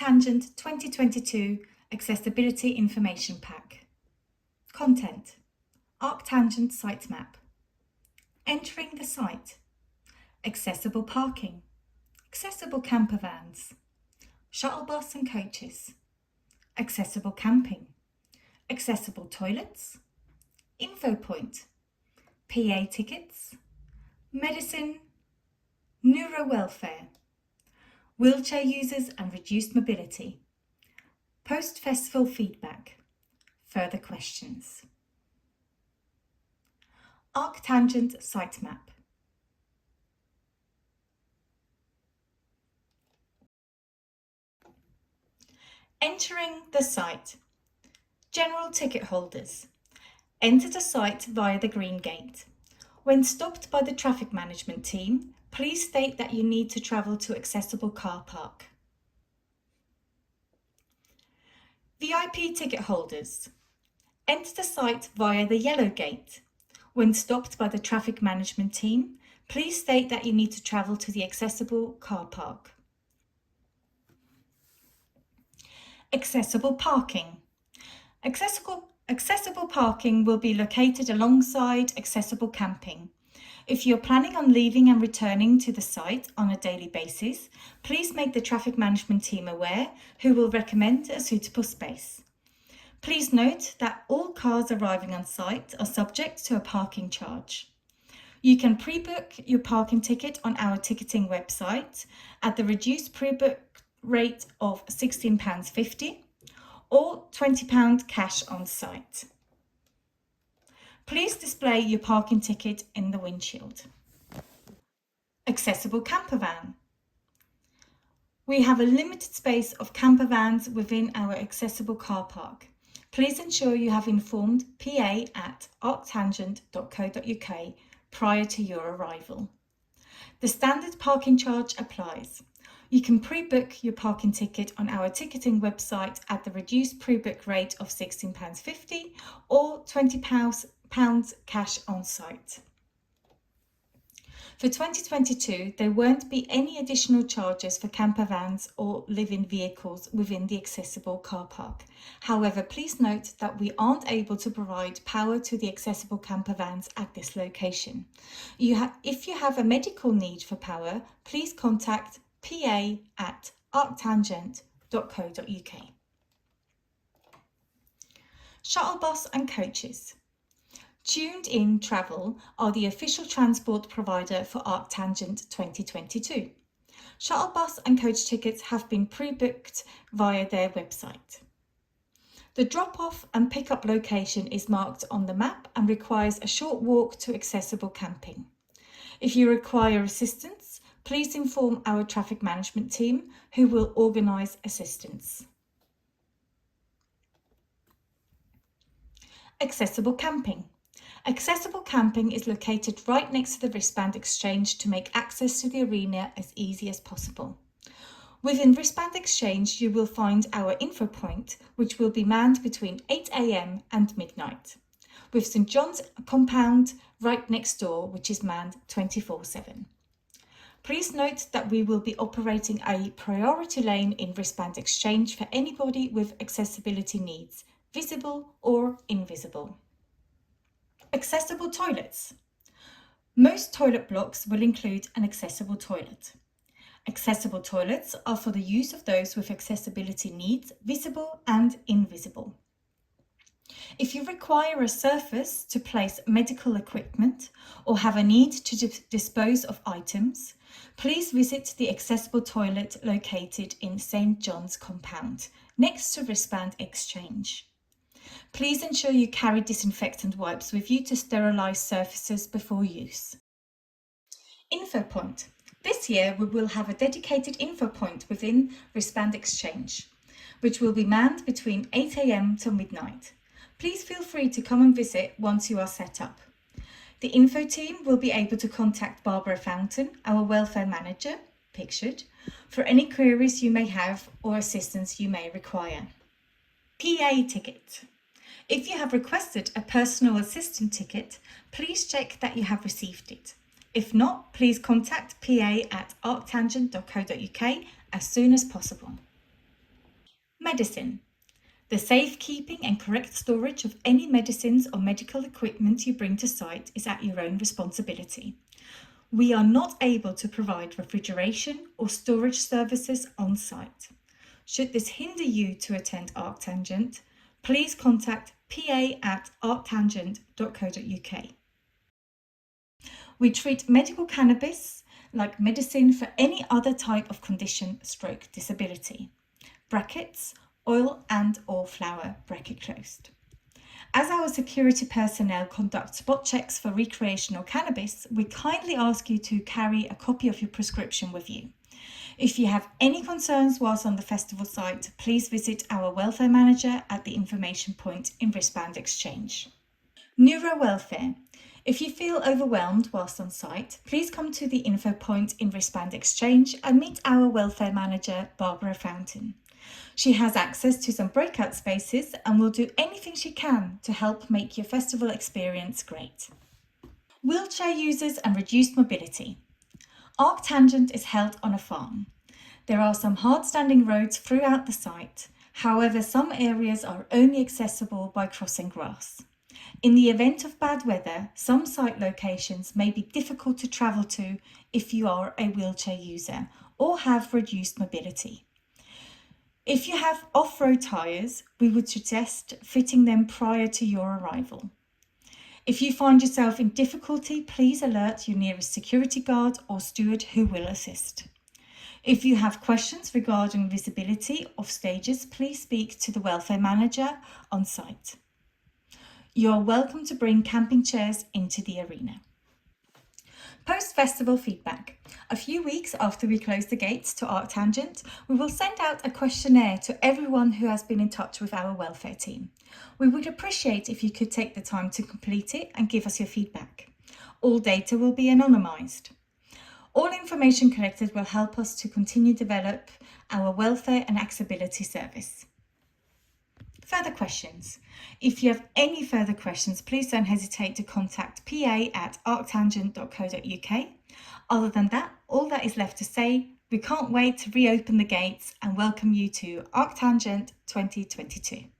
ArcTanGent 2022 Accessibility Information Pack. Content: ArcTanGent sitemap. Entering the site. Accessible parking. Accessible camper vans. Shuttle bus and coaches. Accessible camping. Accessible toilets. Info point. PA tickets. Medicine. Neuro welfare. Wheelchair users and reduced mobility. Post-festival feedback. Further questions. ArcTanGent sitemap. Entering the site. General ticket holders. Enter the site via the green gate. When stopped by the traffic management team, please state that you need to travel to accessible car park. VIP ticket holders. Enter the site via the yellow gate. When stopped by the traffic management team, please state that you need to travel to the accessible car park. Accessible parking. Accessible parking will be located alongside accessible camping. If you're planning on leaving and returning to the site on a daily basis, please make the traffic management team aware, who will recommend a suitable space. Please note that all cars arriving on site are subject to a parking charge. You can pre-book your parking ticket on our ticketing website at the reduced pre-book rate of £16.50 or £20 cash on site. Please display your parking ticket in the windshield. Accessible camper van. We have a limited space of camper vans within our accessible car park. Please ensure you have informed PA at arctangent.co.uk prior to your arrival. The standard parking charge applies. You can pre-book your parking ticket on our ticketing website at the reduced pre-book rate of £16.50 or £20 cash on site. For 2022, there won't be any additional charges for camper vans or live-in vehicles within the accessible car park. However, please note that we aren't able to provide power to the accessible camper vans at this location. If you have a medical need for power, please contact PA at arctangent.co.uk. Shuttle bus and coaches. Tuned In Travel are the official transport provider for ArcTanGent 2022. Shuttle bus and coach tickets have been pre-booked via their website. The drop-off and pick-up location is marked on the map and requires a short walk to accessible camping. If you require assistance, please inform our traffic management team, who will organise assistance. Accessible camping. Accessible camping is located right next to the wristband exchange to make access to the arena as easy as possible. Within wristband exchange, you will find our info point, which will be manned between 8 AM and midnight, with St John's compound right next door, which is manned 24/7. Please note that we will be operating a priority lane in wristband exchange for anybody with accessibility needs, visible or invisible. Accessible toilets. Most toilet blocks will include an accessible toilet. Accessible toilets are for the use of those with accessibility needs, visible and invisible. If you require a surface to place medical equipment or have a need to dispose of items, please visit the accessible toilet located in St John's compound, next to wristband exchange. Please ensure you carry disinfectant wipes with you to sterilise surfaces before use. Info point. This year we will have a dedicated info point within wristband exchange, which will be manned between 8 AM to midnight. Please feel free to come and visit once you are set up. The info team will be able to contact Barbara Fountain, our welfare manager, pictured, for any queries you may have or assistance you may require. PA ticket. If you have requested a personal assistant ticket, please check that you have received it. If not, please contact PA at arctangent.co.uk as soon as possible. Medicine. The safekeeping and correct storage of any medicines or medical equipment you bring to site is at your own responsibility. We are not able to provide refrigeration or storage services on site. Should this hinder you to attend ArcTanGent, please contact pa@arctangent.co.uk. We treat medical cannabis like medicine for any other type of condition/disability. Brackets, oil and/or flower, bracket closed. As our security personnel conduct spot checks for recreational cannabis, we kindly ask you to carry a copy of your prescription with you. If you have any concerns whilst on the festival site, please visit our welfare manager at the information point in wristband exchange. Neuro welfare. If you feel overwhelmed whilst on site, please come to the info point in wristband exchange and meet our welfare manager, Barbara Fountain. She has access to some breakout spaces and will do anything she can to help make your festival experience great. Wheelchair users and reduced mobility. ArcTanGent is held on a farm. There are some hard-standing roads throughout the site. However, some areas are only accessible by crossing grass. In the event of bad weather, some site locations may be difficult to travel to if you are a wheelchair user or have reduced mobility. If you have off-road tyres, we would suggest fitting them prior to your arrival. If you find yourself in difficulty, please alert your nearest security guard or steward who will assist. If you have questions regarding visibility of stages, please speak to the welfare manager on site. You are welcome to bring camping chairs into the arena. Post-festival feedback. A few weeks after we close the gates to ArcTanGent, we will send out a questionnaire to everyone who has been in touch with our welfare team. We would appreciate if you could take the time to complete it and give us your feedback. All data will be anonymised. All information collected will help us to continue to develop our welfare and accessibility service. Further questions. If you have any further questions, please don't hesitate to contact pa@arctangent.co.uk. Other than that, all that is left to say, we can't wait to reopen the gates and welcome you to ArcTanGent 2022.